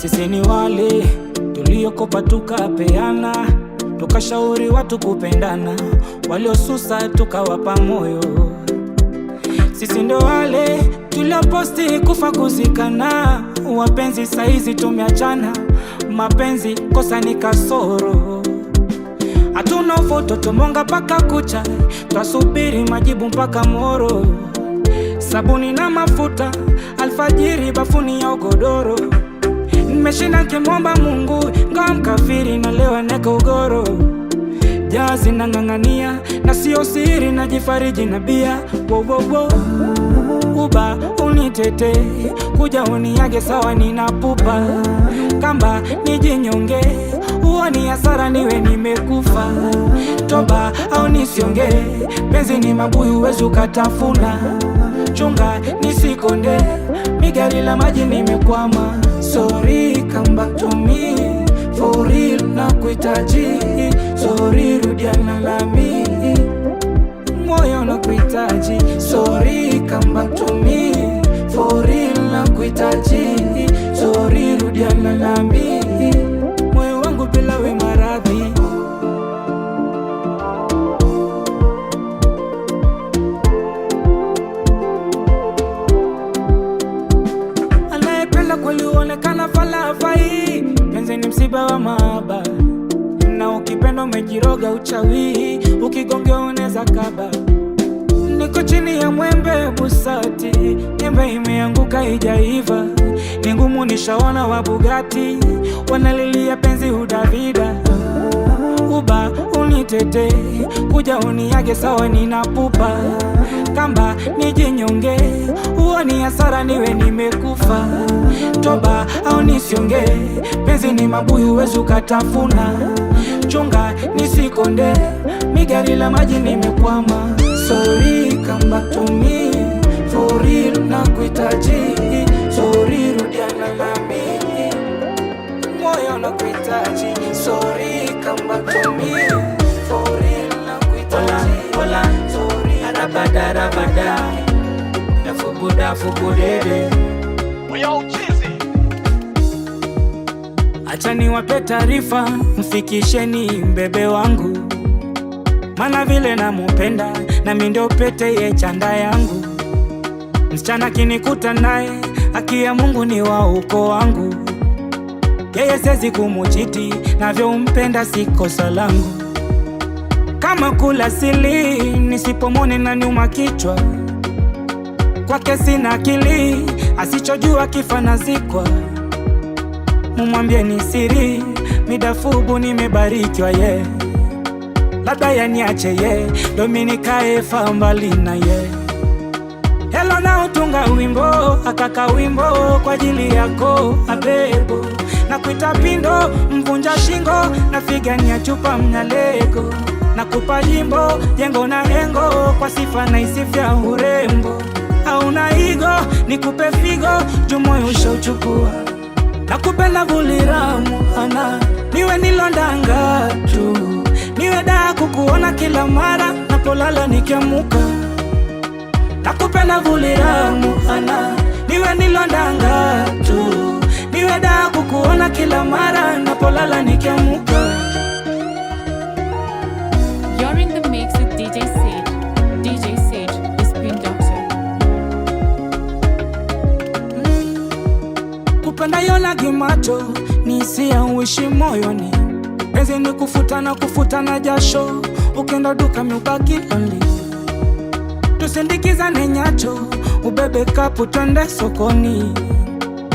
Sisi ni wale tuliokopa tukapeana, tukashauri watu kupendana, waliosusa tukawapa moyo. Sisi ndo wale tulioposti kufa kuzikana, wapenzi saizi tumeachana, mapenzi kosa ni kasoro. Hatuna foto tumonga paka kucha, twasubiri majibu mpaka moro. Sabuni na mafuta, alfajiri bafuni ya ugodoro. Nimeshinda kimomba Mungu, ngawa mkafiri na leo neka ugoro. Jazi na ngangania, na sio siri na jifariji na bia. Wo wo wo, uba unitete, kuja uniage sawa ninapupa. Kamba nijinyonge, uoni hasara niwe nimekufa. Toba au nisionge, penzi ni mabuyu wezu katafuna. Chunga nisikonde, migari la maji nimekwama. Sorry, come back to me, for real na kuitaji. Sorry, rudiana lami, moyo na kuitaji. Sorry, come back to me, for real na kuitaji. Sorry, rudiana lami, moyo wangu bila we maradhi. Anayependa kweli huonekana falafai, penzi ni msiba wa mahaba, na ukipenda umejiroga uchawi, ukigonge uneza kaba. Niko chini ya mwembe busati, nyembe imeanguka ijaiva. Ni ngumu nishaona wa Bugatti, wanalilia penzi udavida. Uba unitete, kuja uniage sawa ninapupa. Kamba nijinyonge, uoni hasara niwe nimekufa. Toba au nisionge, penzi ni mabuyu wezu katafuna. Chunga nisikonde, migari la maji nimekwama. Sorry, come back to me, for real na kuitaji. Sorry, rudiana lami, moyo na kuitaji. Sorry, come back to me, for real na kuitaji. Hola, sorry, arabada rabada, dafubuda fubudede. Yo, cheesy. Acha niwape taarifa, mfikisheni mbebe wangu, mana vile namupenda, na mimi ndio pete ye chanda yangu. Msichana kinikuta naye, haki ya Mungu ni wa uko wangu. Yeye siwezi kumuchiti, navyompenda si kosa langu. Kama kula sili, nisipomone na nyuma kichwa. Kwake sina akili, asichojua kifa nazikwa. Mumwambie ni siri, midafubu nimebarikiwa ye. Labda yaniache ye, Dominikae fa mbali na ye. Hello na utunga wimbo, akaka wimbo kwa ajili yako abebo. Na kuita pindo, mvunja shingo, na figania chupa mnyalego. Na kupa jimbo, jengo na hengo, kwa sifa na isifia urembo. Hauna igo, nikupe figo, jumoyo ushauchukua. Na kupenda vuliramu, ana, niwe nilondanga tu. Niwe daa kukuona kila mara, napolala nikiamuka. Na kupenda vuliramu, ana, niwe nilondanga tu. Niwe daa kukuona kila mara, napolala nikiamuka. You're in the mix with DJ Sage. DJ Sage, the Spin Doctor. Kupenda yona gimacho, ni hisia uishi moyoni. Penzi ni kufutana jasho, ukenda duka miubaki lonely. Tusindikizane nyacho, ubebe kapu twende sokoni.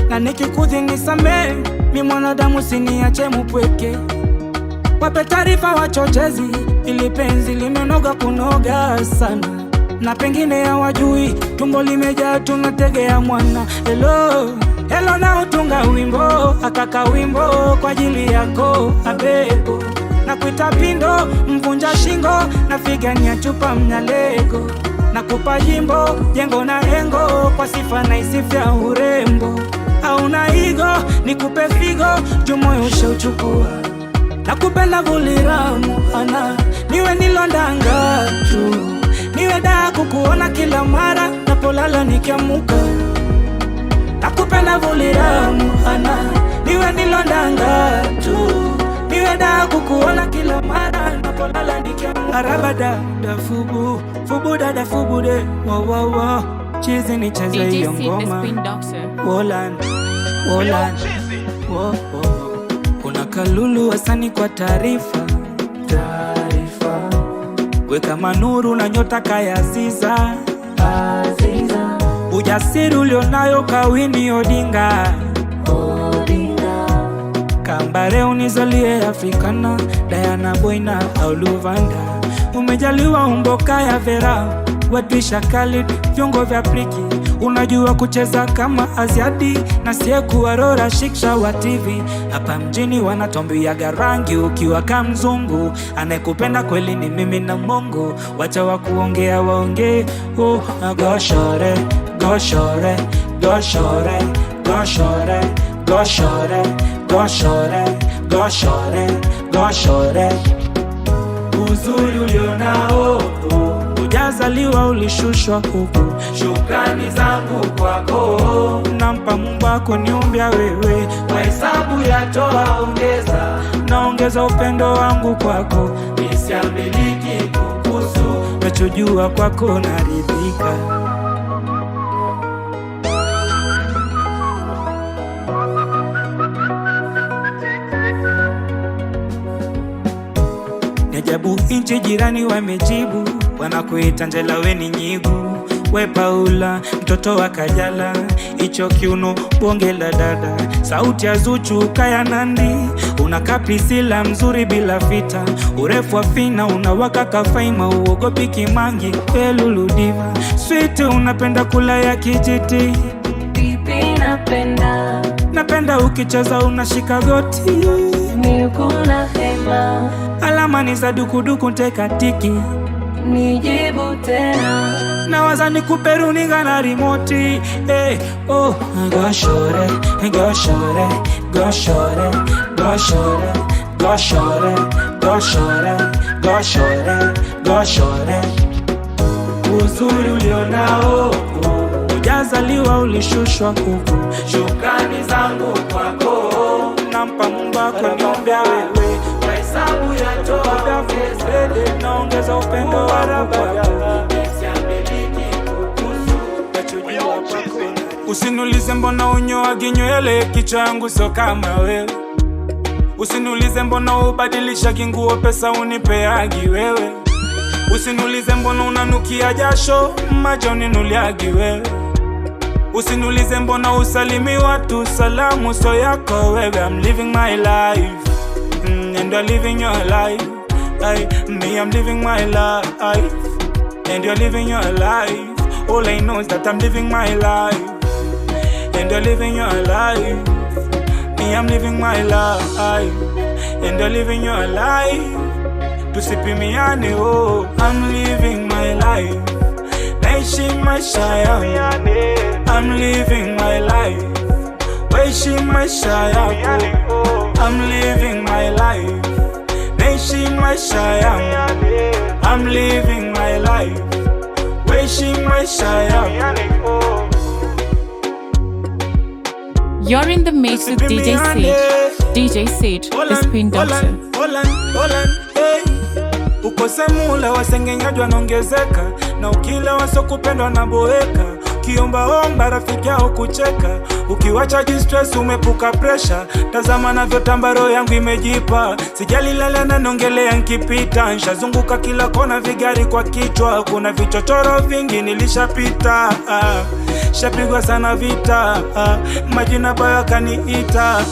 Na nikikuthi nisamee, mi mwanadamu siniache mupweke. Wape taarifa wachochezi, ili penzi limenoga kunoga sana. Na pengine hawajui, tumbo limejaa tunategea mwana. Hello, hello na utunga wimbo, akaka wimbo kwa ajili yako abebo. Na kuita pindo, mvunja shingo, na figania chupa mnyalego. Na kupa jimbo, jengo na hengo, kwa sifa na isifia urembo. Hauna igo, nikupe figo, jumoyo ushauchukua. Na kupenda vuliramu, ana, niwe nilondanga tu. Niwe daa kukuona kila mara, napolala nikiamuka. Na kupenda vuliramu, ana, niwe iwe nilondanga tu, niwe da kukuona kila mara napolala nikiamka. Arabada da fubu, fubu da fubu de, wo wo wo. Chizi ni cheze DJ hiyo Sid, the ngoma. Spin Doctor. Wolan, Yo, Wolan, cheesy. wo wo. Kuna Kalulu Hasani kwa taarifa. Weka manuru na nyota kaya Aziza. Ujasiri ulionayo Kawini Odinga. Kambare unizalie Afrikana, Diana Boyna au Luvanda. Umejaliwa umboka ya Vera, Wadwisha Khalid, vyongo vya priki. Unajua kucheza kama Aziadi, na siye kuwarora shiksha wa TV. Hapa mjini wanatombia garangi, ukiwa kama mzungu. Anekupenda kweli ni mimi na Mungu. Wacha wakuongea waongee, oh, goshore, goshore, goshore, goshore, goshore, goshore, goshore, goshore. Uzuri ulionao, ujazaliwa ulishushwa huku. Shukrani zangu kwako, nampa Mungu wako niumbia wewe. Kwa hesabu ya toa ongeza, naongeza upendo wangu kwako. Nisiamiliki kukusu, nachojua kwako naridhika. Niajabu inchi jirani wamejibu, wanakuita Angela we ni nyigu. We Paula mtoto wa Kajala, icho kiuno bonge la dada. Sauti ya Zuchu kaya Nandi, unakaa Priscilla mzuri bila vita. Urefu wa fina unawaka kafaima, uogopi Kimangi Lulu Diva. Sweet unapenda kula ya kijiti, Pipi napenda ukicheza unashika goti. Nikuna hema, Alama ni za dukuduku nteka tiki. nijibu tena. Nawaza nikupe runinga na remote. Hey, oh, goshore, goshore, goshore, goshore, goshore, goshore, goshore, goshore. Uzuri ulionao, ujazaliwa ulishushwa huku. Shukrani zangu kwako, nampa Mungu wako niombea wewe. Kwa hesabu ya toa ongeza, naongeza upendo wangu kwako. Usiniulize mbona unyoagi nywele, kichwa yangu sio kama wewe. Usiniulize mbona ubadilisha kinguo, pesa unipeagi wewe. Usiniulize mbona unanukia jasho, macho ninuliagi wewe. Usiniulize mbona usalimi watu, salamu so yako wewe. I'm living my life, and you're living your life. Me, I'm living my life, and you're living your life. All I know is that I'm living my life, and you're living your life. Me, I'm living my life, and you're living your life. Tusipimiane, oh, I'm living my life. Naishi maisha yangu, I'm living my life. Waishi maisha yangu, I'm living my life. Naishi maisha yangu, I'm living my life. Waishi maisha yangu. You're in the mix with DJ Sage. DJ Sage, the Spin Doctor. Ukose mula wasengenyaji wanaongezeka, na ukila wasokupendwa na boeka. Kiomba rafiki yao kucheka, ukiwacha distress umepuka pressure. Tazama navyotamba roho yangu imejipa, sijali lala na nongelea nkipita. Nshazunguka kila kona vigari kwa kichwa, kuna vichochoro vingi nilishapita. Shapigwa sana vita, majina baya kaniita.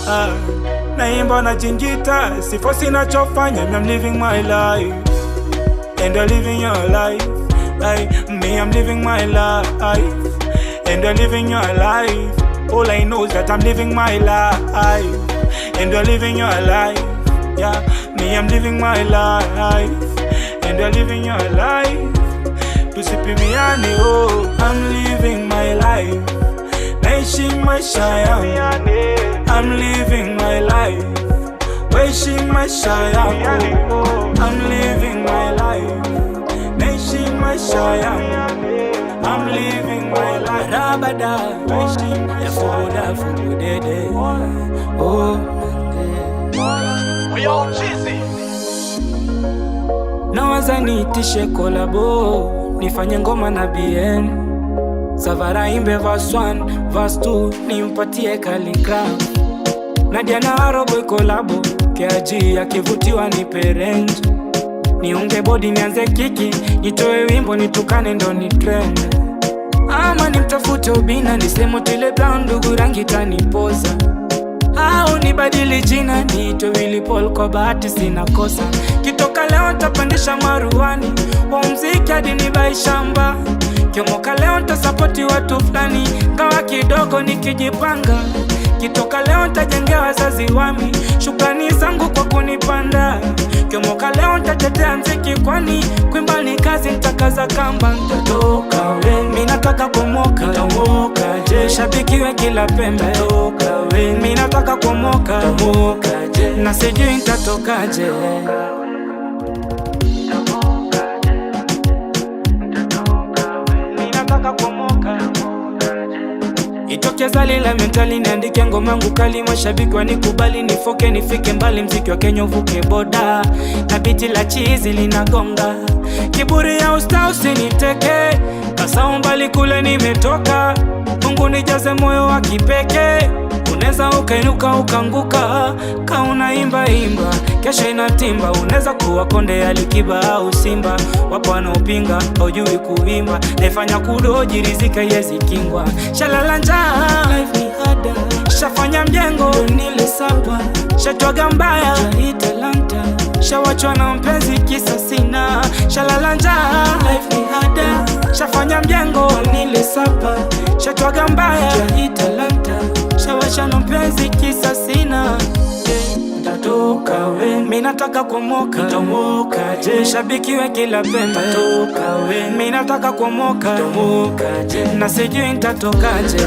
Naimba na jinjita, sifosi nachofanya. I'm living my life, and you're living your life. Me, I'm living my life, and you're living your life. All I know is that I'm living my life, and you're living your life. Yeah, me, I'm living my life, and you're living your life. Tusipimiane, oh, I'm living my life. Naishi maisha yangu, I'm living my life. Waishi maisha yangu, I'm living my life. Naishi maisha yangu, I'm living my life. rabada ya fuda fudede. Oh We all cheesy. nawaza niitishe kolabo, nifanye ngoma na BN Savara imbe verse 1, verse 2, nimpatie Khaligraph. Nadia na Aroboy kolabo, KG akivutiwa nipe range. Niunge body nianze kiki, nitoe wimbo nitukane ndo ni trend. Ama nimtafute Obina nisemo Otile Brown, ndugu rangi tanipoza. Au nibadili jina niitwe Willy Paul, kwa bahati sina kosa. Kitoka leo tapandisha maruani, wa mziki hadi nibai shamba. Kiomoka leo tasapoti watu fulani, kawa kidogo nikijipanga. Kitoka leo tajengea wazazi wami, shukrani zangu kwa kunipanda. Kiomoka leo tatetea mziki kwani kuimba ni kazi, nitakaza kamba. Nitatoka we, minataka kumoka, nitamoka je. Shabikiwe kila pembe, nitatoka we, minataka kumoka, nitamoka je. Na sijui nitatoka je. Minataka kumoka, itoke zali la mentali, niandike ngoma yangu kali. Mashabiki wanikubali, nifoke nifike mbali. Mziki wa Kenya uvuke boda, na biti la chizi linagonga. Kiburi ya usta usiniteke, kasa umbali kule nimetoka. Mungu nijaze moyo wa kipeke, uneza ukainuka ukanguka. Ka unaimba imba, kesho inatimba. Uneza kuwa konde ya Likiba au Simba. Wapo wanaopinga, haujui kuimba. Naifanya kudoji rizika yezi kingwa. Shalala njaa, life ni hada. Shafanya mjengo, nile sapa. Shatwaga mbaya, jai talanta. Shawachwa na mpenzi kisa sina. Shalala njaa, life ni hada. Shafanya mjengo, nile sapa. Shatwaga mbaya, jai talanta. Shawachwa na mpenzi kisa sina. Nitatoka we, minataka kumoka, nitamoka je. Shabikiwe kila pembe, nitatoka we, minataka kumoka, nitamoka je. Na sijui nitatoka je.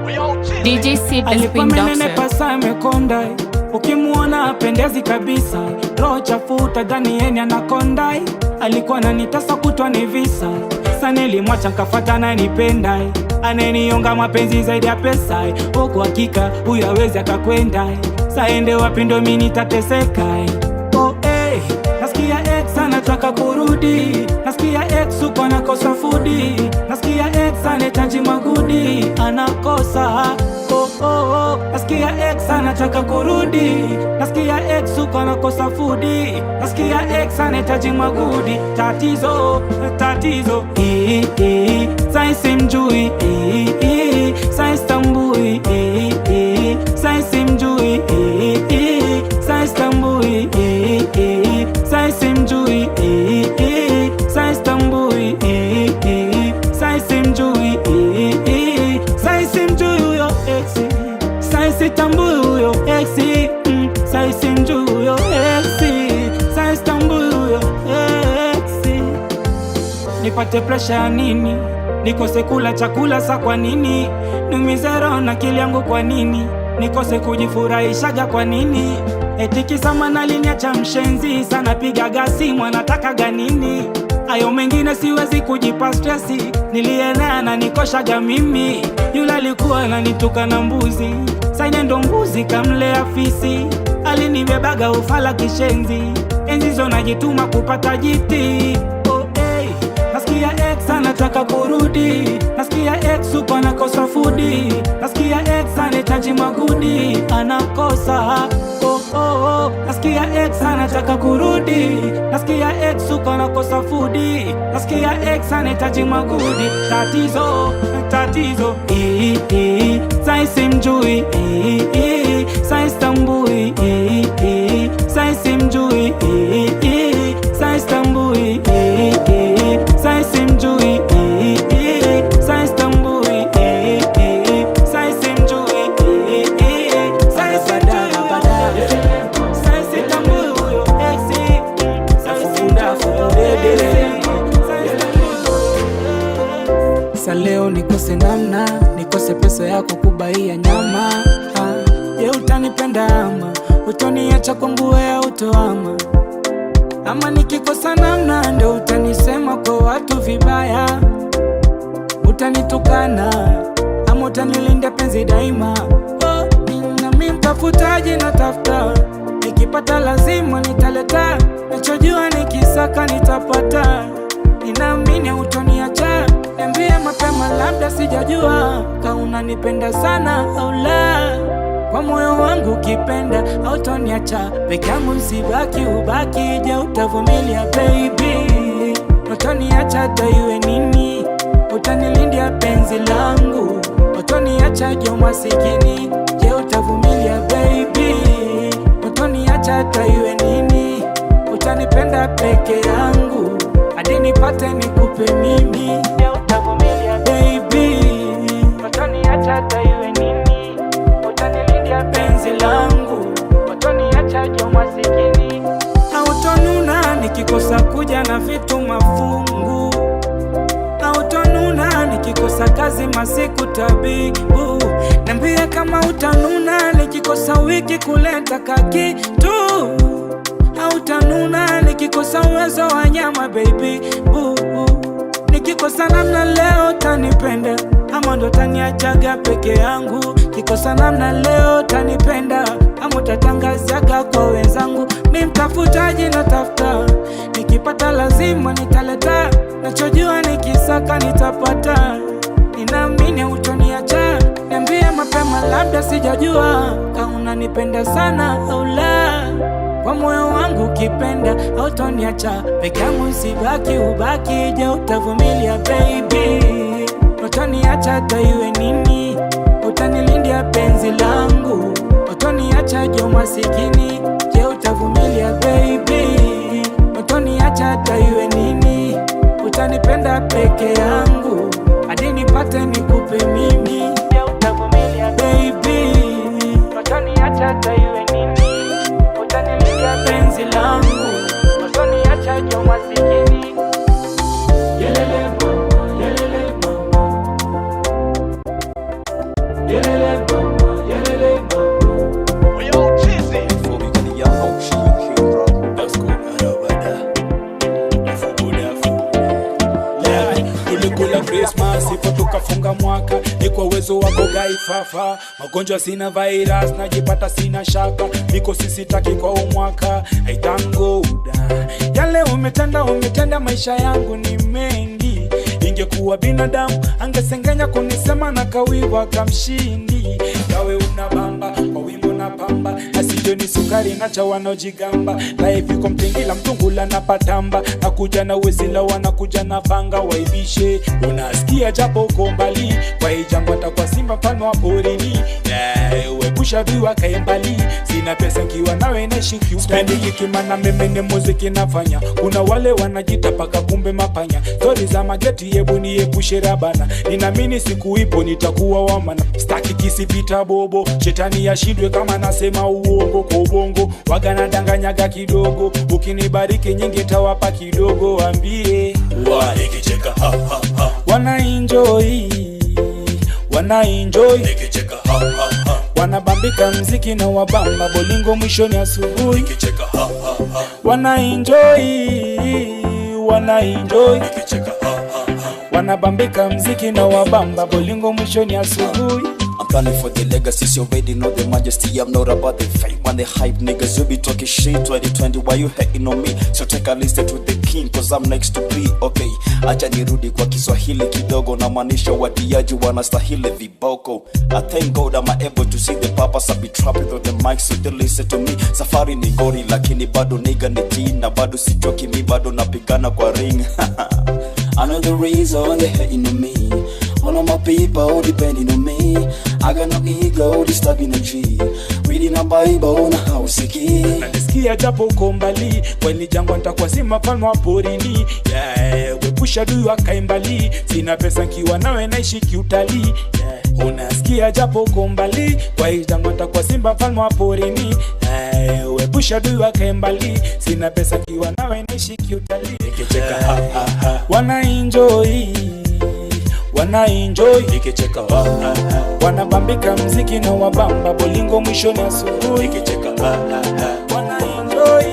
We all cheesy. DJ Sid the Alikuwa Spin menene Doctor. pasa mekonda, ukimuona apendezi kabisa. Roho chafuta dhani yeni anakondai. Alikuwa ananitasa kutwa ni visa. Sana nilimwacha nkafata ananipenda, ananionga mapenzi zaidi ya pesa. Kwa hakika huyu hawezi akakwenda, saende wapi ndo mimi nitateseka. Oh hey, nasikia ex anataka kurudi. Nasikia ex uko anakosa fudi. Nasikia ex anahitaji magudi, anakosa. Oh, oh, oh. Nasikia ex anataka kurudi. Nasikia ex uko anakosa fudi. Nasikia ex anahitaji magudi. Tatizo, tatizo. Sai simjui. Sai stambui. Sai simjui. Sai stambui. Sai simjui. Sai stambui. Sai simjui. Sai simjui huyo exi. Sai sitambui huyo exi. Sai simjui huyo exi. Sai stambui huyo exi. Nipate pressure ya nini? Nikose kula chakula sa kwa nini? Numize roho na akili yangu kwa nini? Nikose kujifurahishaga kwa nini? Eti kisa manaliniacha mshenzi. Sana piga gasi mwanatakaga nini? Ayo mengine siwezi kujipa stressi. Nilienea na nikoshaga mimi. Yule alikuwa ananituka na mbuzi, saine ndo mbuzi kamlea fisi. Alinibebaga ufala kishenzi, enzi zo najituma kupata jiti. Oh hey, nasikia ex anataka kurudi. Nasikia ex uko anakosa fudi. Nasikia ex anahitaji magudi, anakosa. Oh oh oh, nasikia ex anataka kurudi. Nasikia ex uko anakosa fudi. Nasikia ex anahitaji magudi. Tatizo, tatizo. Sai simjui. Sai stambui. Sai simjui. Sai stambui. Sai simjui. Sai stambui. Sai simjui. Sai simjui. Sai sitambui huyo exi. Sai simjui huyo exi. Sa leo nikose namna, nikose pesa yako kubaia nyama. Je, utanipenda ama utoniacha kwangu wewe utoama? Ama nikikosa namna ndio utanisema kwa watu vibaya? Utanitukana ama utanilinda penzi daima? Na mimi mtafutaji natafuta, nikipata lazima nitaleta, nachojua nikisaka nitapata. Ninaamini utoniacha, niambie mapema labda sijajua kama unanipenda sana au la. Kwa moyo wangu ukipenda hautoniacha peke yangu, sibaki ubaki. Je, utavumilia baby? Utoniacha hata iwe nini? Utanilindia penzi langu? Utoniacha je masikini? Je, utavumilia baby? Utoniacha hata iwe nini? Utanipenda peke yangu hadi nipate nikupe mimi? Je, utavumilia baby? Utoniacha hata iwe nini? Utanilindia penzi langu? Utoniacha je masikini? Hautonuna nikikosa kuja na vitu mafungu? Hautonuna nikikosa kazi masiku tabibu? Niambie kama utanuna nikikosa wiki kuleta kakitu? Hautanuna nikikosa uwezo wa nyama baby boo? Nikikosa namna leo tanipenda ama ndo taniachaga peke yangu? Kikosa namna leo tanipenda ama utatangazaga kwa wenzangu? Mimi mtafutaji natafuta, nikipata lazima nitaleta, nachojua nikisaka nitapata. Ninaamini utoniacha, niambie mapema labda sijajua kama unanipenda sana au la. Kwa moyo wangu ukipenda hautoniacha peke yangu, sibaki ubaki. Je, utavumilia baby? Utoniacha hata iwe nini? Utanilindia penzi langu? Utoniacha je masikini? Je, utavumilia baby? Utoniacha hata iwe nini? Utanipenda peke yangu hadi nipate nikupe mimi? Je, utavumilia baby? Utoniacha hata iwe nini? Utanilindia penzi langu? Utoniacha je masikini? Yelele mama, yelele mama, yelele mama, yelele mama. We all cheesy. Before we get the young ocean, you hear bro. Let's go. Tulikula Christmas ipo tukafunga mwaka, ni kwa uwezo wako gaifafa. Magonjwa sina, virus najipata sina shaka, niko sisitaki kwa umwaka. I thank God yale umetenda maisha yangu ni mengi. Ingekuwa binadamu angesengenya kunisema na kawiwa kamshindi. Yawe unabamba kwa wimbo na pamba, asije ni sukari na cha wanaojigamba. Life iko mtingila mtungula na patamba, nakuja na wezila wanakuja na panga waibishe. Unasikia japo uko mbali, kwa hii jambo atakuwa simba mfano wa porini. Wepusha viwa kaembali, sina pesa nkiwa nawe naishi kiutani. Spendi kikimana memene muziki nafanya, kuna wale wanajita paka kumbe mapanya. Story za mageti yebu niepushe rabana, ninamini siku ipo nitakuwa wamana. Staki kisipita bobo, shetani yashindwe kama nasema uongo kwa ubongo. Wagana danganyaga kidogo, ukinibariki nyingi tawapa kidogo. Wambie Nikicheka ha ha ha, wana enjoy nikicheka ha ha ha, wanabambika mziki na wabamba bolingo mwishoni asubuhi. nikicheka ha ha ha, Wana enjoy nikicheka ha ha ha. wanabambika mziki na wabamba bolingo mwishoni asubuhi. I'm planning for the legacy, you already know the majesty. I'm not about the fame and the hype, niggas. You be talking shit 2020, why you hating on me? So take a listen to the king, cause I'm next to be okay. Acha nirudi kwa Kiswahili kidogo, na maanisha watiaji wanastahili viboko. I thank God I'm able to see the purpose. I be trapping on the mic, so they listen to me. Safari ni gori, lakini bado nigga ni tina. Bado sichoki mi, bado napigana kwa ring. I know the reason they hating on me. All of my people depending on me. I got no ego, they stuck in a G. Reading a Bible na hausiki. Nanisikia japo uko mbali, kweli jangwa nitakuwa sima mfano wa porini. Wepusha dui wakaimbali, sina pesa nkiwa nawe naishi kiutali. Unasikia japo uko mbali, kweli jangwa nitakuwa simba mfano wa porini. Wepusha dui wakaimbali, sina pesa nkiwa nawe naishi kiutali. Nikicheka ha ha ha, wana enjoy wana enjoy nikicheka, wanabambika mziki na wabamba bolingo mwishoni asubuhi nikicheka, wana enjoy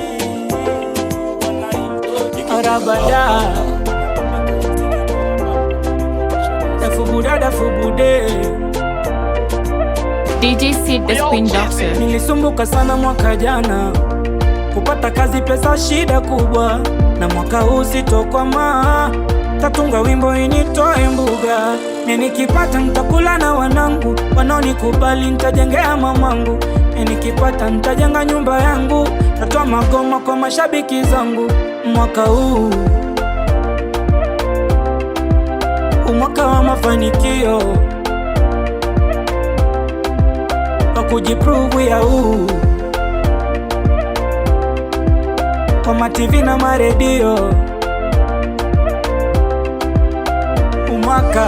arabada dafubuda fubude. DJ Sid the Spin Doctor. Nilisumbuka sana mwaka jana kupata kazi, pesa shida kubwa, na mwaka huu sitokwama, tatunga wimbo initoe mbuga. Nikipata nitakula na wanangu, wanaonikubali nitajengea mamangu. Nikipata nitajenga nyumba yangu, tatoa magoma kwa mashabiki zangu. Mwaka huu umwaka wa mafanikio, wa kujiprove ya huu kwa mativi na maredio. Mwaka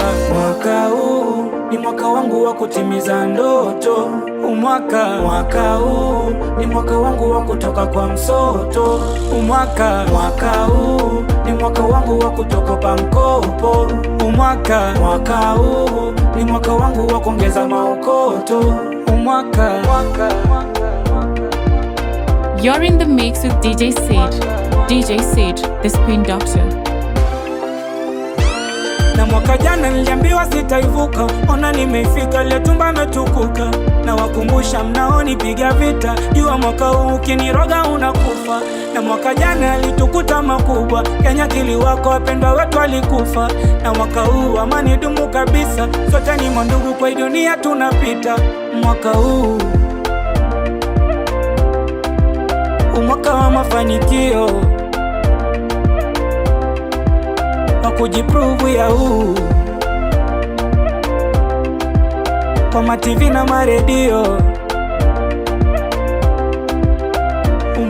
huu ni mwaka wangu wa kutimiza ndoto. Mwaka huu ni mwaka wangu wa kutoka kwa msoto. Mwaka huu ni mwaka wangu wa kutoka pa mkopo. Mwaka huu ni mwaka wangu wa kuongeza maokoto. You're in the mix with DJ Sid. DJ Sid the Spin Doctor. Na mwaka jana niliambiwa sitaivuka, ona nimeifika, ile tumba metukuka. Na wakumbusha mnaonipiga vita, jua mwaka huu ukiniroga unakufa. Na mwaka jana alitukuta makubwa, Kenya kiliwako, wapendwa wetu walikufa. Na mwaka huu amani dumu kabisa, sote ni mandugu kwa dunia tunapita. Mwaka huu umwaka wa mafanikio, wa kujiprove ya huu kwa mativi na maredio.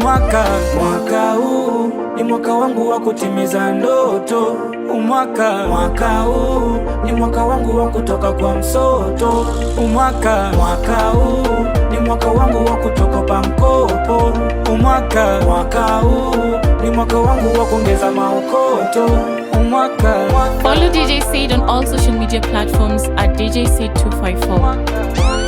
Mwaka huu ni mwaka wangu wa kutimiza ndoto. Mwaka huu ni mwaka wangu wa kutoka kwa msoto. Mwaka huu ni mwaka wangu wa kutoka pa mkopo. Mwaka huu ni mwaka wangu wa kuongeza maokoto. Follow DJ Sid on all social media platforms at DJ Sid 254.